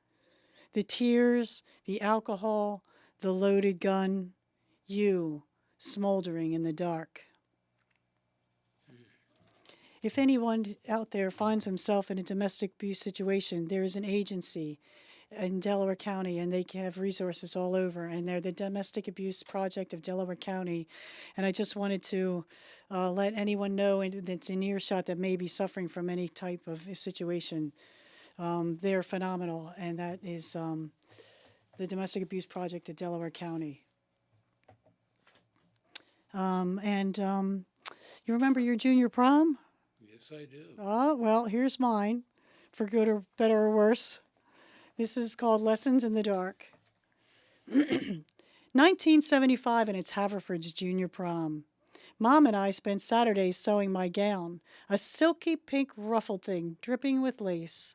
The tears, the alcohol, the loaded gun, you, smoldering in the dark. If anyone out there finds himself in a domestic abuse situation, there is an agency in Delaware County, and they have resources all over, and they're the Domestic Abuse Project of Delaware County. And I just wanted to let anyone know that's in earshot that may be suffering from any type of situation. They're phenomenal, and that is the Domestic Abuse Project of Delaware County. You remember your junior prom? Yes, I do. Well, here's mine, for good or better or worse. This is called Lessons in the Dark. 1975, and it's Haverford's junior prom. Mom and I spent Saturdays sewing my gown, a silky pink ruffled thing dripping with lace.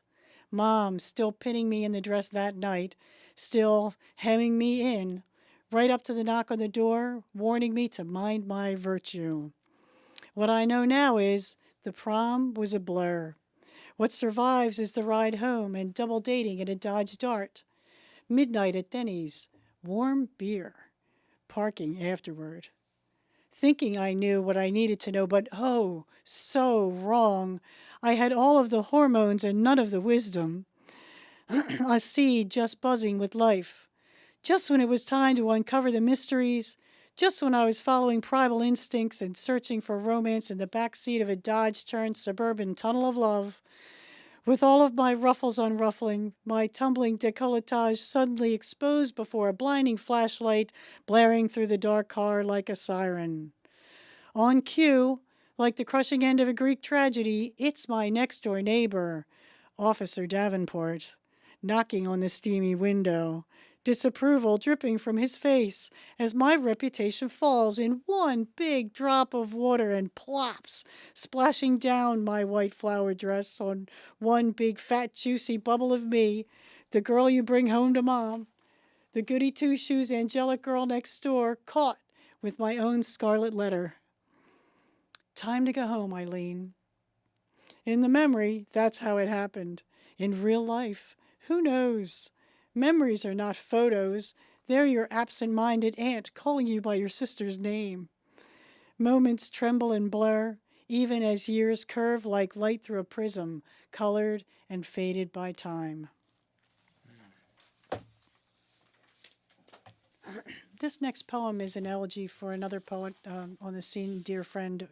Mom still pinning me in the dress that night, still hemming me in, right up to the knock on the door, warning me to mind my virtue. What I know now is the prom was a blur. What survives is the ride home and double dating in a Dodge Dart. Midnight at Denny's, warm beer, parking afterward. Thinking I knew what I needed to know, but oh, so wrong. I had all of the hormones and none of the wisdom. A seed just buzzing with life. Just when it was time to uncover the mysteries, just when I was following primal instincts and searching for romance in the back seat of a Dodge-turned suburban tunnel of love, with all of my ruffles unruffling, my tumbling décolletage suddenly exposed before a blinding flashlight blaring through the dark car like a siren. On cue, like the crushing end of a Greek tragedy, it's my next-door neighbor, Officer Davenport, knocking on the steamy window, disapproval dripping from his face as my reputation falls in one big drop of water and plops, splashing down my white flower dress on one big fat juicy bubble of me, the girl you bring home to Mom, the goody two-shoes angelic girl next door, caught with my own scarlet letter. Time to go home, Eileen. In the memory, that's how it happened. In real life, who knows? Memories are not photos. They're your absent-minded aunt calling you by your sister's name. Moments tremble and blur, even as years curve like light through a prism, colored and faded by time. This next poem is an elegy for another poet on the scene, dear friend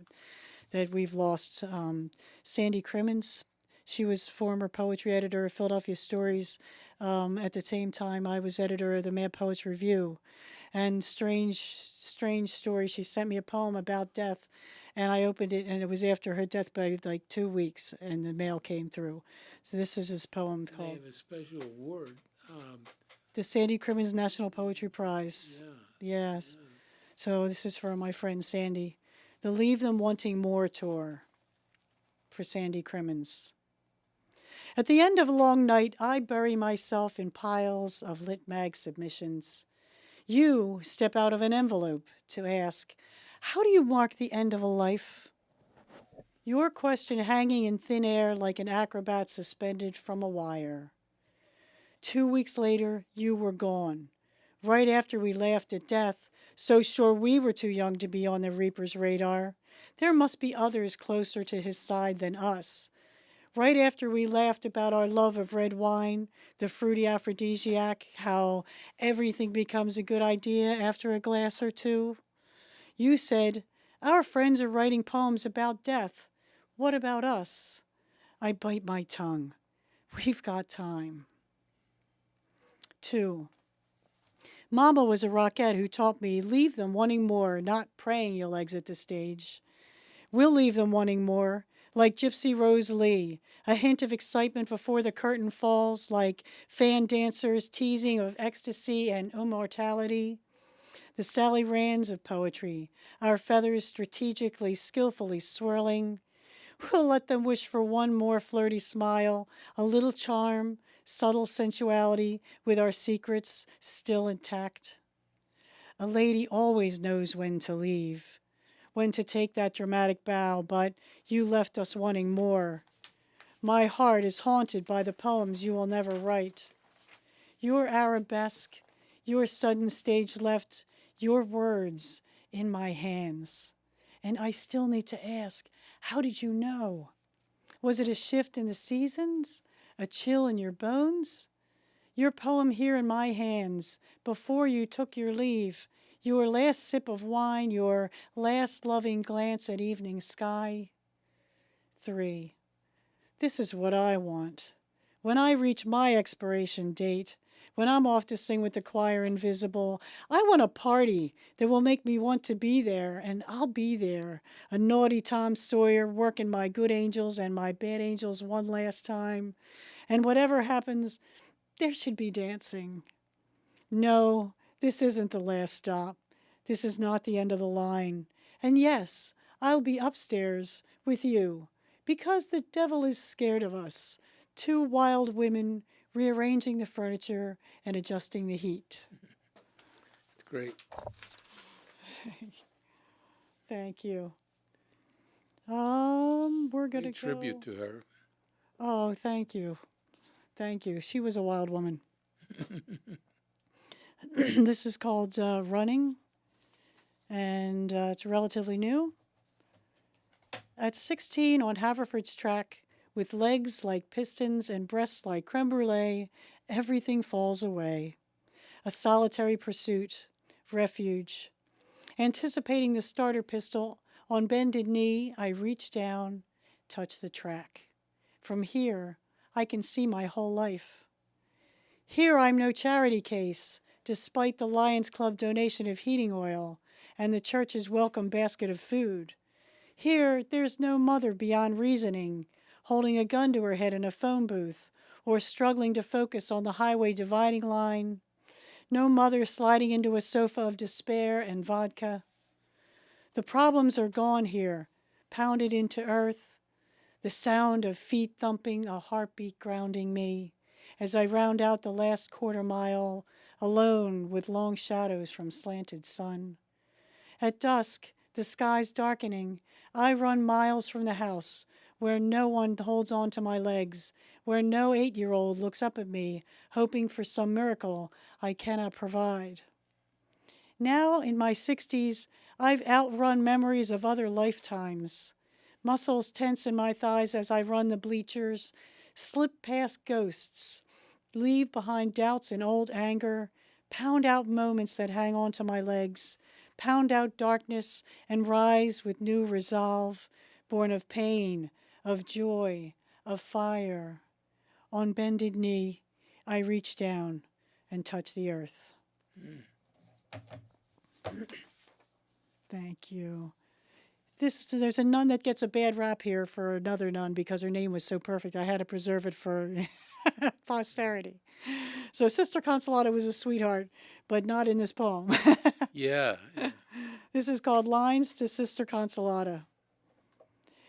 that we've lost, Sandy Crimmins. She was former poetry editor of Philadelphia Stories. At the same time, I was editor of the Mad Poets Review. And strange story, she sent me a poem about death, and I opened it, and it was after her death by like 2 weeks, and the mail came through. So this is his poem They called have a special award. the Sandy Crimmins National Poetry Prize. Yeah. Yes. So this is for my friend Sandy. The Leave Them Wanting More tour for Sandy Crimmins. At the end of a long night, I bury myself in piles of lit mag submissions. You step out of an envelope to ask, how do you mark the end of a life? Your question hanging in thin air like an acrobat suspended from a wire. 2 weeks later, you were gone. Right after we laughed at death, so sure we were too young to be on the Reaper's radar. There must be others closer to his side than us. Right after we laughed about our love of red wine, the fruity aphrodisiac, how everything becomes a good idea after a glass or two, you said, our friends are writing poems about death. What about us? I bite my tongue. We've got time. 2. Mama was a rockette who taught me, leave them wanting more, not praying you'll exit the stage. We'll leave them wanting more, like Gypsy Rose Lee, a hint of excitement before the curtain falls, like fan dancers teasing of ecstasy and immortality. The Sally Rands of poetry, our feathers strategically, skillfully swirling. We'll let them wish for one more flirty smile, a little charm, subtle sensuality, with our secrets still intact. A lady always knows when to leave, when to take that dramatic bow, but you left us wanting more. My heart is haunted by the poems you will never write. Your arabesque, your sudden stage left, your words in my hands. And I still need to ask, how did you know? Was it a shift in the seasons? A chill in your bones? Your poem here in my hands, before you took your leave, your last sip of wine, your last loving glance at evening sky. 3. This is what I want. When I reach my expiration date, when I'm off to sing with the choir invisible, I want a party that will make me want to be there, and I'll be there, a naughty Tom Sawyer working my good angels and my bad angels one last time. And whatever happens, there should be dancing. No, this isn't the last stop. This is not the end of the line. And yes, I'll be upstairs with you, because the devil is scared of us, 2 wild women rearranging the furniture and adjusting the heat. It's great. Thank you. We're gonna Great tribute go. to her. Oh, thank you. Thank you. She was a wild woman. This is called Running, and it's relatively new. At 16 on Haverford's track, with legs like pistons and breasts like creme brulee, everything falls away. A solitary pursuit, refuge. Anticipating the starter pistol, on bended knee, I reach down, touch the track. From here, I can see my whole life. Here I'm no charity case, despite the Lions Club donation of heating oil and the church's welcome basket of food. Here, there's no mother beyond reasoning, holding a gun to her head in a phone booth, or struggling to focus on the highway dividing line. No mother sliding into a sofa of despair and vodka. The problems are gone here, pounded into earth. The sound of feet thumping, a heartbeat grounding me, as I round out the last quarter mile, alone with long shadows from slanted sun. At dusk, the sky's darkening. I run miles from the house, where no one holds on to my legs, where no 8-year-old looks up at me, hoping for some miracle I cannot provide. Now, in my 60s, I've outrun memories of other lifetimes. Muscles tense in my thighs as I run the bleachers, slip past ghosts, leave behind doubts and old anger, pound out moments that hang on to my legs, pound out darkness and rise with new resolve, born of pain, of joy, of fire. On bended knee, I reach down and touch the earth. Thank you. There's a nun that gets a bad rap here for another nun because her name was so perfect. I had to preserve it for posterity. So Sister Consolata was a sweetheart, but not in this poem. Yeah. This is called Lines to Sister Consolata.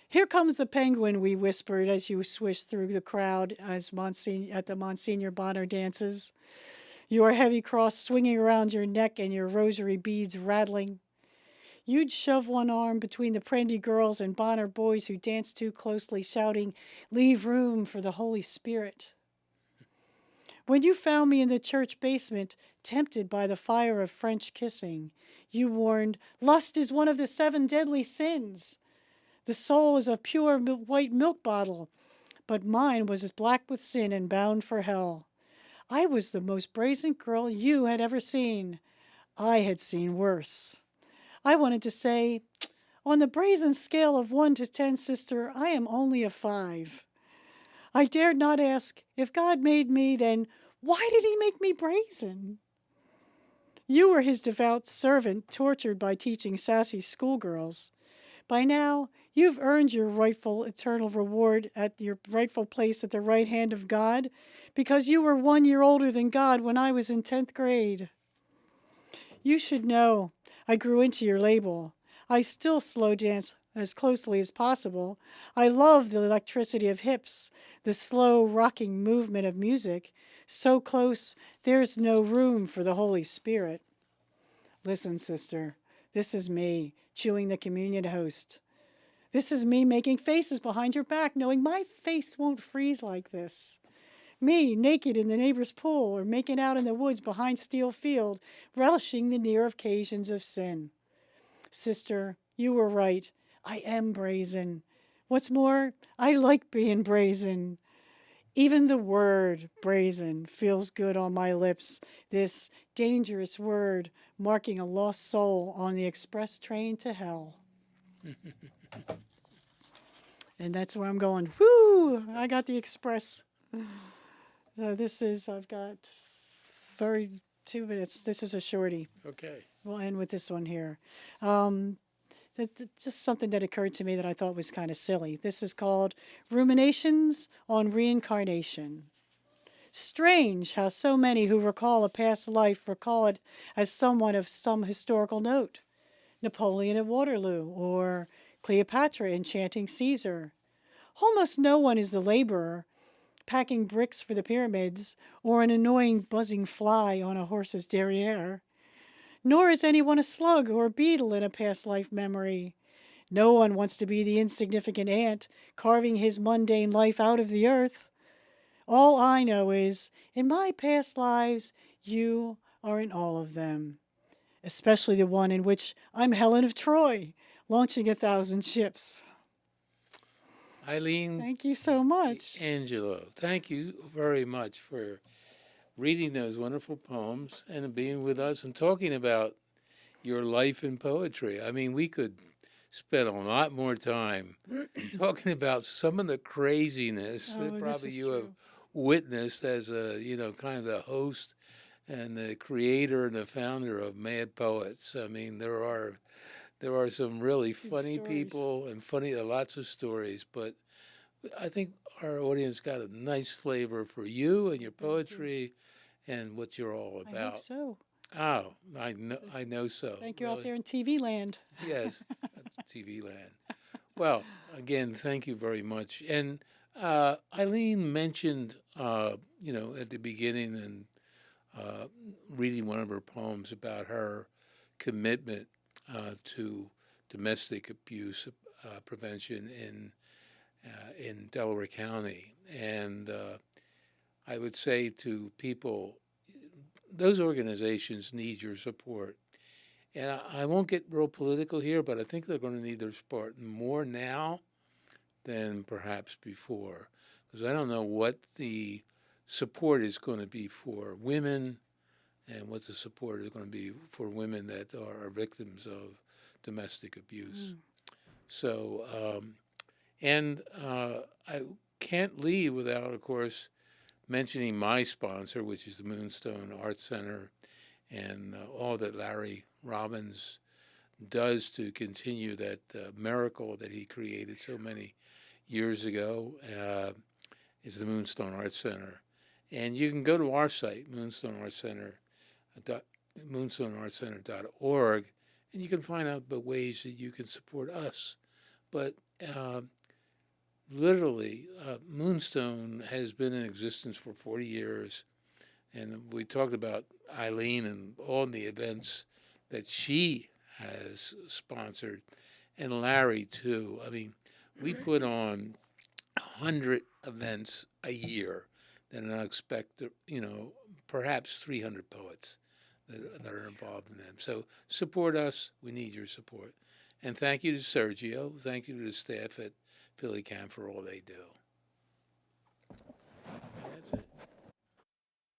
Here comes the penguin, we whispered as you swished through the crowd at the Monsignor Bonner dances. Your heavy cross swinging around your neck and your rosary beads rattling. You'd shove one arm between the Prendy girls and Bonner boys who danced too closely, shouting, "Leave room for the Holy Spirit." When you found me in the church basement, tempted by the fire of French kissing, you warned, lust is one of the 7 deadly sins. The soul is a pure white milk bottle, but mine was as black with sin and bound for hell. I was the most brazen girl you had ever seen. I had seen worse. I wanted to say, on the brazen scale of 1 to 10, sister, I am only a 5. I dared not ask, if God made me, then why did he make me brazen? You were his devout servant, tortured by teaching sassy schoolgirls. By now, you've earned your rightful eternal reward at your rightful place at the right hand of God, because you were 1 year older than God when I was in 10th grade. You should know I grew into your label. I still slow dance as closely as possible. I love the electricity of hips, the slow rocking movement of music, so close there's no room for the Holy Spirit. Listen, sister, this is me chewing the communion host. This is me making faces behind your back, knowing my face won't freeze like this. Me, naked in the neighbor's pool or making out in the woods behind Steel Field, relishing the near occasions of sin. Sister, you were right. I am brazen. What's more, I like being brazen. Even the word brazen feels good on my lips, this dangerous word marking a lost soul on the express train to hell. And that's where I'm going. Whoo! I got the express. So I've got 2 minutes. This is a shorty. Okay. We'll end with this one here. Just something that occurred to me that I thought was kind of silly. This is called Ruminations on Reincarnation. Strange how so many who recall a past life recall it as someone of some historical note. Napoleon at Waterloo, or Cleopatra enchanting Caesar. Almost no one is the laborer, packing bricks for the pyramids, or an annoying buzzing fly on a horse's derriere. Nor is anyone a slug or a beetle in a past life memory. No one wants to be the insignificant ant, carving his mundane life out of the earth. All I know is, in my past lives, you are in all of them, especially the one in which I'm Helen of Troy, launching 1,000 ships. Eileen Thank you so much. D'Angelo, thank you very much for reading those wonderful poems and being with us and talking about your life in poetry. I mean, we could spend a lot more time talking about some of the craziness that This probably is you have true. witnessed as a, kind of the host and the creator and the founder of Mad Poets. I mean, there are some really funny stories. people and lots of stories, but I think our audience got a nice flavor for you and your poetry and what you're all I hope about. so. Oh, I know so. Thank you out really. there in TV land. Yes, that's TV land. Well, again, thank you very much. And Eileen mentioned, at the beginning and reading one of her poems about her commitment to domestic abuse prevention in Delaware County. And I would say to people, those organizations need your support. And I won't get real political here, but I think they're going to need their support more now than perhaps before. Because I don't know what the support is going to be for women and what the support is going to be for women that are victims of domestic abuse. So, I can't leave without, of course, mentioning my sponsor, which is the Moonstone Art Center, and all that Larry Robbins does to continue that miracle that he created so many years ago is the Moonstone Art Center. And you can go to our site, moonstoneartcenter.org, and you can find out the ways that you can support us. But literally, Moonstone has been in existence for 40 years. And we talked about Eileen and all the events that she has sponsored, and Larry, too. I mean, we put on 100 events a year. then I'll expect, perhaps 300 poets that are involved in them. So support us. We need your support. And thank you to Sergio. Thank you to the staff at PhillyCAM for all they do. And that's it.